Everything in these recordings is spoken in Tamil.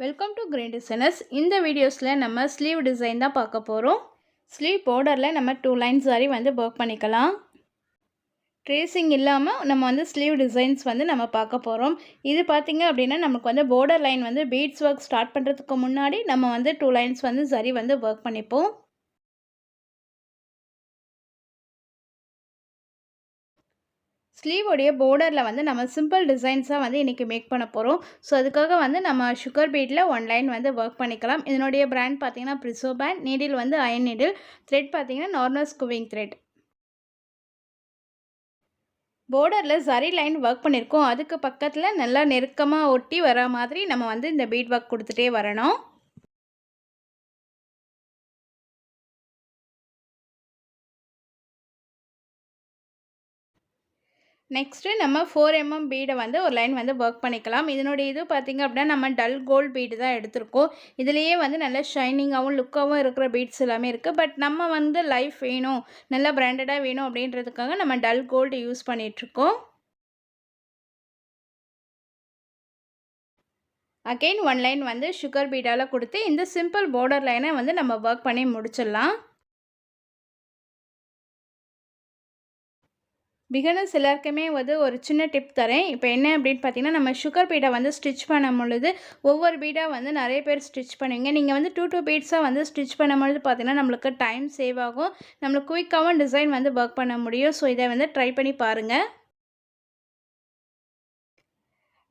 Welcome to green designers. இந்த வீடியோஸில் நம்ம ஸ்லீவ் டிசைன் தான் பார்க்க போகிறோம். ஸ்லீவ் பார்டரில் நம்ம 2 லைன்ஸ் வரை வந்து ஒர்க் பண்ணிக்கலாம். ட்ரேசிங் இல்லாமல் நம்ம வந்து ஸ்லீவ் டிசைன்ஸ் வந்து நம்ம பார்க்க போகிறோம். இது பார்த்திங்க அப்படின்னா நமக்கு வந்து பார்டர் லைன் வந்து பீட்ஸ் ஒர்க் ஸ்டார்ட் பண்ணுறதுக்கு முன்னாடி நம்ம வந்து 2 லைன்ஸ் வந்து சரி வந்து ஒர்க் பண்ணிப்போம். ஸ்லீவோடைய பார்டரில் வந்து நம்ம சிம்பிள் டிசைன்ஸாக வந்து இன்றைக்கி மேக் பண்ண போகிறோம். ஸோ அதுக்காக வந்து நம்ம சுகர் பீட்டில் 1 லைன் வந்து ஒர்க் பண்ணிக்கலாம். இதனுடைய பிராண்ட் பார்த்திங்கன்னா பிரிசோ பேண்ட். நீடில் வந்து அயன் நீடில். த்ரெட் பார்த்திங்கன்னா நார்மல் ஸ்கூவிங் த்ரெட். பார்டரில் சரி லைன் ஒர்க் பண்ணியிருக்கோம். அதுக்கு பக்கத்தில் நல்லா நெருக்கமாக ஒட்டி வர மாதிரி நம்ம வந்து இந்த பீட் ஒர்க் கொடுத்துட்டே வரணும். நெக்ஸ்ட்டு நம்ம 4 mm பீடை வந்து ஒரு லைன் வந்து ஒர்க் பண்ணிக்கலாம். இதனுடைய இது பார்த்திங்க அப்படின்னா நம்ம டல் கோல்டு பீடு தான் எடுத்திருக்கோம். இதுலேயே வந்து நல்ல ஷைனிங்காகவும் லுக்காகவும் இருக்கிற பீட்ஸ் எல்லாமே இருக்குது. பட் நம்ம வந்து லைஃப் வேணும், நல்லா பிராண்டடாக வேணும் அப்படின்றதுக்காக நம்ம டல் கோல்டு யூஸ் பண்ணிகிட்ருக்கோம். அகெயின் 1 லைன் வந்து சுகர் பீடால் கொடுத்து இந்த சிம்பிள் பார்டர் லைனை வந்து நம்ம ஒர்க் பண்ணி முடிச்சிடலாம். பிகினர்ஸ் எல்லாருக்குமே வந்து ஒரு சின்ன டிப் தரேன். இப்போ என்ன அப்படின்னு பார்த்தீங்கன்னா, நம்ம சுகர் பீடை வந்து ஸ்டிச் பண்ணும் பொழுது ஒவ்வொரு பீடாக வந்து நிறைய பேர் ஸ்டிச் பண்ணுவீங்க. நீங்கள் வந்து 2 பீட்ஸாக வந்து ஸ்டிச் பண்ணும்பொழுது பார்த்தீங்கன்னா நம்மளுக்கு டைம் சேவ் ஆகும். நம்மளுக்கு குயிக்காகவும் டிசைன் வந்து ஒர்க் பண்ண முடியும். ஸோ இதை வந்து ட்ரை பண்ணி பாருங்கள்.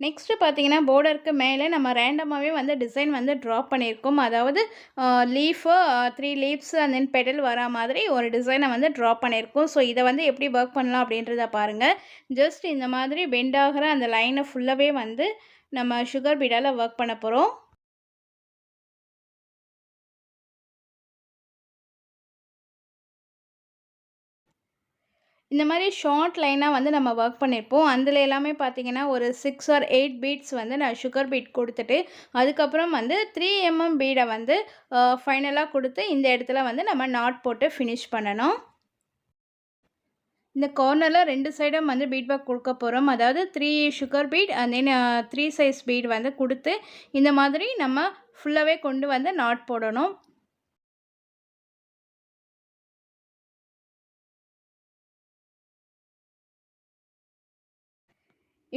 நெக்ஸ்ட்டு பார்த்தீங்கன்னா பார்டருக்கு மேலே நம்ம ரேண்டமாகவே வந்து டிசைன் வந்து ட்ராப் பண்ணியிருக்கோம். அதாவது leaf 3 leaves and then pedal வரா மாதிரி ஒரு டிசைனை வந்து ட்ராப் பண்ணியிருக்கோம். ஸோ இதை வந்து எப்படி ஒர்க் பண்ணலாம் அப்படின்றத பாருங்கள். ஜஸ்ட் இந்த மாதிரி பெண்ட் ஆகிற அந்த லைனை ஃபுல்லாகவே வந்து நம்ம சுகர் பீடால் ஒர்க் பண்ண போகிறோம். இந்த மாதிரி ஷார்ட் லைனாக வந்து நம்ம ஒர்க் பண்ணியிருப்போம். அதில் எல்லாமே பார்த்திங்கன்னா ஒரு 6 or 8 பீட்ஸ் வந்து நான் சுகர் பீட் கொடுத்துட்டு அதுக்கப்புறம் வந்து 3 mm பீடை வந்து ஃபைனலாக கொடுத்து இந்த இடத்துல வந்து நம்ம நாட் போட்டு ஃபினிஷ் பண்ணணும். இந்த கார்னரில் 2 சைடும் வந்து பீட் ஒர்க் கொடுக்க போகிறோம். அதாவது 3 sugar bead and then 3 size bead வந்து கொடுத்து இந்த மாதிரி நம்ம ஃபுல்லாகவே கொண்டு வந்து நாட் போடணும்.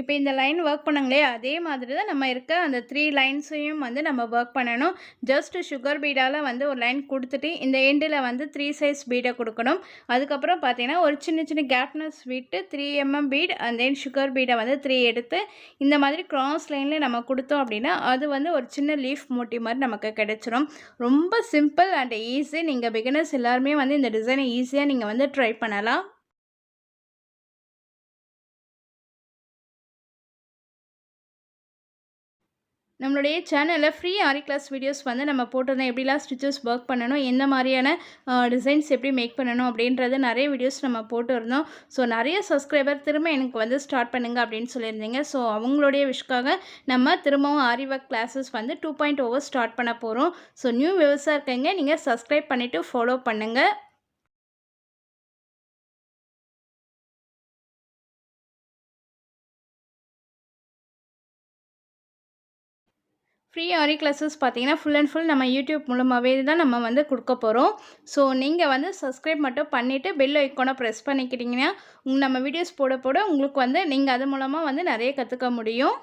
இப்போ இந்த லைன் ஒர்க் பண்ணாங்களே அதே மாதிரி தான் நம்ம இருக்க அந்த 3 லைன்ஸையும் வந்து நம்ம ஒர்க் பண்ணணும். ஜஸ்ட் சுகர் பீடால் வந்து ஒரு லைன் கொடுத்துட்டு இந்த எண்டில் வந்து 3 சைஸ் பீடை கொடுக்கணும். அதுக்கப்புறம் பார்த்தீங்கன்னா ஒரு சின்ன சின்ன கேப்னஸ் விட்டு 3 mm bead and then sugar பீடை வந்து 3 எடுத்து இந்த மாதிரி கிராஸ் லைனில் நம்ம கொடுத்தோம் அப்படின்னா அது வந்து ஒரு சின்ன லீஃப் மோட்டிவ் மாதிரி நமக்கு கிடைச்சிரும். ரொம்ப சிம்பிள் அண்ட் ஈஸி. நீங்கள் பிகினர்ஸ் எல்லாருமே வந்து இந்த டிசைனை ஈஸியாக நீங்கள் வந்து ட்ரை பண்ணலாம். நம்மளுடைய சேனலில் ஃப்ரீ ஆரி கிளாஸ் வீடியோஸ் வந்து நம்ம போட்டிருந்தோம். எப்படிலாம் ஸ்டிச்சஸ் ஒர்க் பண்ணணும், எந்த மாதிரியான டிசைன்ஸ் எப்படி மேக் பண்ணணும் அப்படின்றது நிறைய வீடியோஸ் நம்ம போட்டிருந்தோம். ஸோ நிறைய சப்ஸ்கிரைபர் திரும்ப எனக்கு வந்து ஸ்டார்ட் பண்ணுங்கள் அப்படின்னு சொல்லியிருந்தீங்க. ஸோ அவங்களுடைய விஷக்காக நம்ம திரும்பவும் ஆரி ஒர்க் கிளாஸஸ் வந்து 2.0 ஸ்டார்ட் பண்ண போகிறோம். ஸோ நியூ வியூவர்ஸாக இருக்கீங்க, நீங்கள் சப்ஸ்கிரைப் பண்ணிவிட்டு ஃபாலோ பண்ணுங்கள். ஃப்ரீ ஆரி கிளாஸஸ் பார்த்தீங்கன்னா ஃபுல் அண்ட் ஃபுல் நம்ம யூடியூப் மூலமாகவே தான் நம்ம வந்து கொடுக்க போகிறோம். ஸோ நீங்கள் வந்து சப்ஸ்கிரைப் மட்டும் பண்ணிவிட்டு பெல் ஐக்கானை ப்ரெஸ் பண்ணிக்கிட்டிங்கன்னா நம்ம வீடியோஸ் போட போட உங்களுக்கு வந்து நீங்கள் அது மூலமாக வந்து நிறைய கற்றுக்க முடியும்.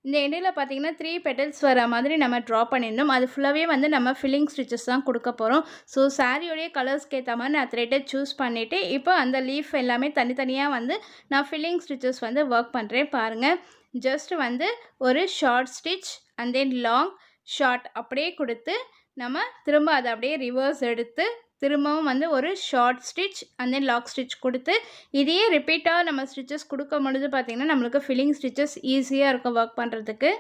இந்த எண்டில் பார்த்தீங்கன்னா 3 பெட்டல்ஸ் வர மாதிரி நம்ம ட்ரா பண்ணியிருந்தோம். அது ஃபுல்லாகவே வந்து நம்ம ஃபில்லிங் ஸ்டிச்சஸ் தான் கொடுக்க போகிறோம். ஸோ சாரியோடைய கலர்ஸ்க்கு ஏற்ற மாதிரி நான் த்ரெட்டை சூஸ் பண்ணிவிட்டு இப்போ அந்த லீஃப் எல்லாமே தனித்தனியாக வந்து நான் ஃபில்லிங் ஸ்டிச்சஸ் வந்து ஒர்க் பண்ணுறேன் பாருங்கள். ஜஸ்ட் வந்து ஒரு short stitch and then long short அப்படியே கொடுத்து நம்ம திரும்ப அதை அப்படியே ரிவர்ஸ் எடுத்து திரும்பவும் வந்து ஒரு short stitch and then lock stitch கொடுத்து இதையே ரிப்பீட்டாக நம்ம ஸ்டிச்சஸ் கொடுக்கும் பொழுது பார்த்திங்கன்னா நம்மளுக்கு ஃபில்லிங் ஸ்டிச்சஸ் ஈஸியாக இருக்கும் ஒர்க் பண்ணுறதுக்கு.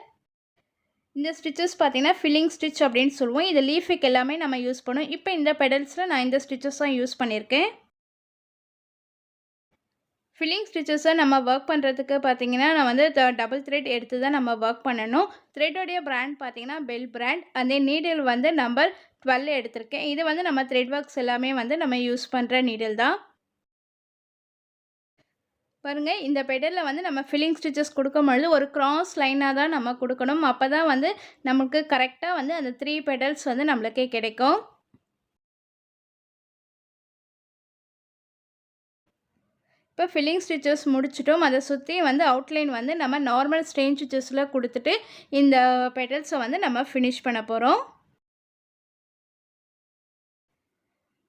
இந்த ஸ்டிச்சஸ் பார்த்திங்கன்னா ஃபில்லிங் ஸ்டிச் அப்படின்னு சொல்லுவோம். இது லீஃபுக்கு எல்லாமே நம்ம யூஸ் பண்ணுவோம். இப்போ இந்த பெடல்ஸில் நான் இந்த ஸ்டிச்சஸ் தான் யூஸ் பண்ணியிருக்கேன். ஃபில்லிங் ஸ்டிச்சஸை நம்ம ஒர்க் பண்ணுறதுக்கு பார்த்திங்கன்னா நான் வந்து டபுள் த்ரெட் எடுத்து தான் நம்ம ஒர்க் பண்ணணும். த்ரெட்டோடைய பிராண்ட் பார்த்திங்கன்னா பெல் பிராண்ட். அந்த நீடில் வந்து நம்பர் 12 எடுத்திருக்கேன். இது வந்து நம்ம த்ரெட் ஒர்க்ஸ் எல்லாமே வந்து நம்ம யூஸ் பண்ணுற நீடில் தான். பாருங்கள், இந்த பெடலில் வந்து நம்ம ஃபில்லிங் ஸ்டிச்சஸ் கொடுக்கும்பொழுது ஒரு கிராஸ் லைனாக தான் நம்ம கொடுக்கணும். அப்போ தான் வந்து நமக்கு கரெக்டாக வந்து அந்த 3 பெடல்ஸ் வந்து நம்மளுக்கே கிடைக்கும். இப்போ ஃபில்லிங் ஸ்டிச்சஸ் முடிச்சிட்டோம். அதை சுற்றி வந்து அவுட்லைன் வந்து நம்ம நார்மல் ஸ்ட்ரெயின் ஸ்டிச்சஸில் கொடுத்துட்டு இந்த பெடல்ஸை வந்து நம்ம ஃபினிஷ் பண்ண போகிறோம்.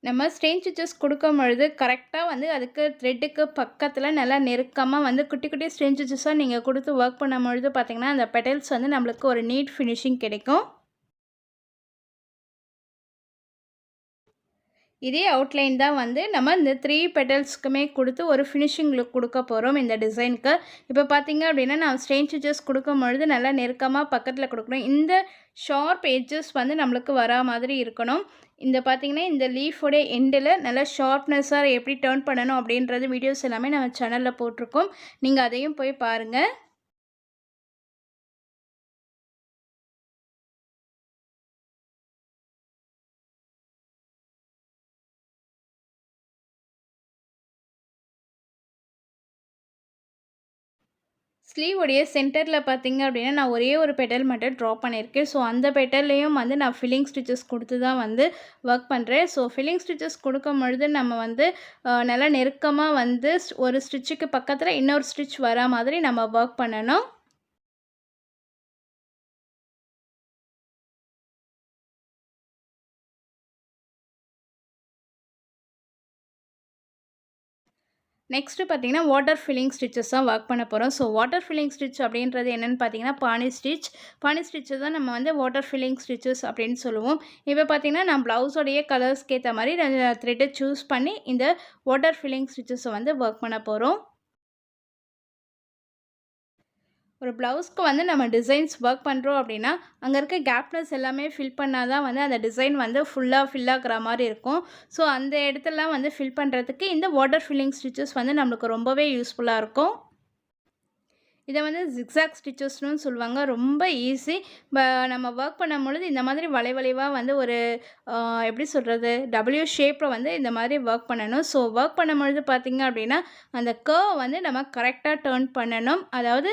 நம்ம ஸ்ட்ரெயின் ஸ்டிச்சஸ் கொடுக்கும்பொழுது கரெக்டாக வந்து அதுக்கு த்ரெட்டுக்கு பக்கத்தில் நல்லா நெருக்கமாக வந்து குட்டி குட்டி ஸ்ட்ரெயின் ஸ்டிச்சஸாக நீங்கள் கொடுத்து ஒர்க் பண்ணும்பொழுது பார்த்திங்கன்னா அந்த பெடல்ஸ் வந்து நம்மளுக்கு ஒரு நீட் ஃபினிஷிங் கிடைக்கும். இதே அவுட்லைன் தான் வந்து நம்ம இந்த 3 பெட்டல்ஸ்க்குமே கொடுத்து ஒரு ஃபினிஷிங் லுக் கொடுக்க போகிறோம் இந்த டிசைனுக்கு. இப்போ பார்த்தீங்க அப்படின்னா நான் ஸ்ட்ரெயின் ஸ்டிச்சஸ் கொடுக்கும்பொழுது நல்லா நெருக்கமாக பக்கத்தில் கொடுக்கணும். இந்த ஷார்ப் எட்ஜஸ் வந்து நம்மளுக்கு வரா மாதிரி இருக்கணும். இந்த பார்த்திங்கன்னா இந்த லீஃபோடைய எண்டில் நல்லா ஷார்ப்னஸாக எப்படி டர்ன் பண்ணணும் அப்படின்றது வீடியோஸ் எல்லாமே நம்ம சேனலில் போட்டிருக்கோம். நீங்கள் அதையும் போய் பாருங்கள். ஸ்லீவ் உடைய சென்டரில் பார்த்தீங்க அப்படின்னா நான் ஒரே ஒரு பெட்டல் மட்டும் ட்ரா பண்ணியிருக்கேன். ஸோ அந்த பெட்டல்லையும் வந்து நான் ஃபில்லிங் ஸ்டிச்சஸ் கொடுத்து தான் வந்து ஒர்க் பண்ணுறேன். ஸோ ஃபில்லிங் ஸ்டிச்சஸ் கொடுக்கும் பொழுது நம்ம வந்து நல்லா நெருக்கமாக வந்து ஒரு ஸ்டிச்சுக்கு பக்கத்தில் இன்னொரு ஸ்டிச் வரா மாதிரி நம்ம ஒர்க் பண்ணணும். நெக்ஸ்ட்டு பார்த்தீங்கன்னா வாட்டர் ஃபில்லிங் ஸ்டிச்சஸ் தான் ஒர்க் பண்ண போகிறோம். ஸோ வாட்டர் ஃபில்லிங் ஸ்டிச் அப்படின்றது என்னென்னு பார்த்தீங்கன்னா பானி ஸ்டிச். பானி ஸ்டிச்சை தான் நம்ம வந்து வாட்டர் ஃபில்லிங் ஸ்டிச்சஸ் அப்படின்னு சொல்லுவோம். இப்போ பார்த்தீங்கன்னா நான் ப்ளவுஸோடைய கலர்ஸ்க்கு ஏற்ற மாதிரி த்ரெட்டை சூஸ் பண்ணி இந்த வாட்டர் ஃபில்லிங் ஸ்டிச்சஸை வந்து ஒர்க் பண்ண போகிறோம். ஒரு ப்ளவுஸ்க்கு வந்து நம்ம டிசைன்ஸ் ஒர்க் பண்ணுறோம் அப்படின்னா அங்கே இருக்க கேப்னஸ் எல்லாமே ஃபில் பண்ணால் தான் வந்து அந்த டிசைன் வந்து ஃபுல்லாக ஃபில் ஆகிற மாதிரி இருக்கும். ஸோ அந்த இடத்துலலாம் வந்து ஃபில் பண்ணுறதுக்கு இந்த வாட்டர் ஃபில்லிங் ஸ்டிச்சஸ் வந்து நம்மளுக்கு ரொம்பவே யூஸ்ஃபுல்லாக இருக்கும். இதை வந்து ஜிக்ஸாக் ஸ்டிச்சஸ்னு சொல்லுவாங்க. ரொம்ப ஈஸி. நம்ம ஒர்க் பண்ணும்பொழுது இந்த மாதிரி வளைவாக வந்து ஒரு எப்படி சொல்கிறது, டபிள்யூ ஷேப்பில் வந்து இந்த மாதிரி ஒர்க் பண்ணணும். ஸோ ஒர்க் பண்ணும்பொழுது பார்த்திங்க அப்படின்னா அந்த கர்வ் வந்து நம்ம கரெக்டாக டர்ன் பண்ணணும். அதாவது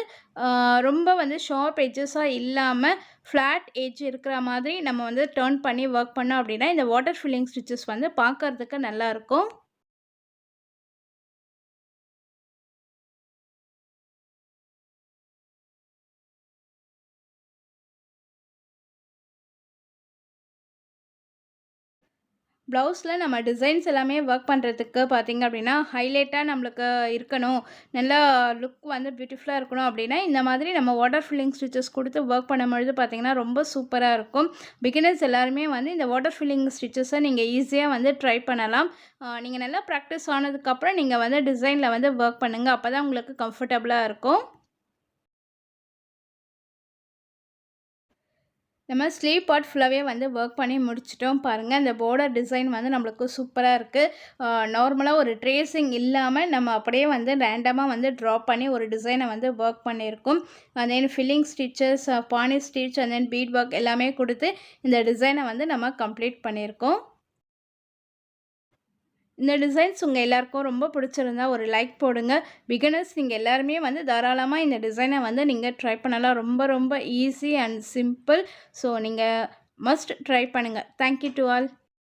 ரொம்ப வந்து ஷார்ப் எட்ஜஸாக இல்லாமல் ஃப்ளாட் எட்ஜ் இருக்கிற மாதிரி நம்ம வந்து டர்ன் பண்ணி ஒர்க் பண்ணோம் அப்படின்னா இந்த வாட்டர் ஃபில்லிங் ஸ்டிச்சஸ் வந்து பார்க்குறதுக்கு நல்லாயிருக்கும். ப்ளவுஸில் நம்ம டிசைன்ஸ் எல்லாமே ஒர்க் பண்ணுறதுக்கு பார்த்திங்க அப்படின்னா ஹைலைட்டாக நம்மளுக்கு இருக்கணும், நல்லா லுக் வந்து பியூட்டிஃபுல்லாக இருக்கணும் அப்படின்னா இந்த மாதிரி நம்ம வாட்டர் ஃபில்லிங் ஸ்டிச்சஸ் கொடுத்து ஒர்க் பண்ணும்பொழுது பார்த்திங்கன்னா ரொம்ப சூப்பராக இருக்கும். பிகினர்ஸ் எல்லாருமே வந்து இந்த வாட்டர் ஃபில்லிங் ஸ்டிச்சஸை நீங்கள் ஈஸியாக வந்து ட்ரை பண்ணலாம். நீங்கள் நல்லா ப்ராக்டிஸ் ஆனதுக்கப்புறம் நீங்கள் வந்து டிசைனில் வந்து ஒர்க் பண்ணுங்கள். அப்போ தான் உங்களுக்கு கம்ஃபர்டபுளாக இருக்கும். நம்ம ஸ்லீவ் பார்ட் ஃபுல்லாகவே வந்து ஒர்க் பண்ணி முடிச்சிட்டோம். பாருங்கள், இந்த பார்டர் டிசைன் வந்து நம்மளுக்கு சூப்பராக இருக்குது. நார்மலாக ஒரு ட்ரேசிங் இல்லாமல் நம்ம அப்படியே வந்து ரேண்டமாக வந்து ட்ரா பண்ணி ஒரு டிசைனை வந்து ஒர்க் பண்ணியிருக்கோம். அண்ட் தென் ஃபில்லிங் ஸ்டிச்சஸ், பானி stitch and then bead work எல்லாமே கொடுத்து இந்த டிசைனை வந்து நம்ம கம்ப்ளீட் பண்ணியிருக்கோம். இந்த டிசைன்ஸ் உங்கள் எல்லாருக்கும் ரொம்ப பிடிச்சிருந்தா ஒரு லைக் போடுங்க. பிகினர்ஸ் நீங்கள் எல்லாருமே வந்து தாராளமாக இந்த டிசைனை வந்து நீங்கள் ட்ரை பண்ணலாம். ரொம்ப ரொம்ப ஈஸி அண்ட் சிம்பிள். ஸோ நீங்கள் மஸ்ட் ட்ரை பண்ணுங்கள். Thank you to all.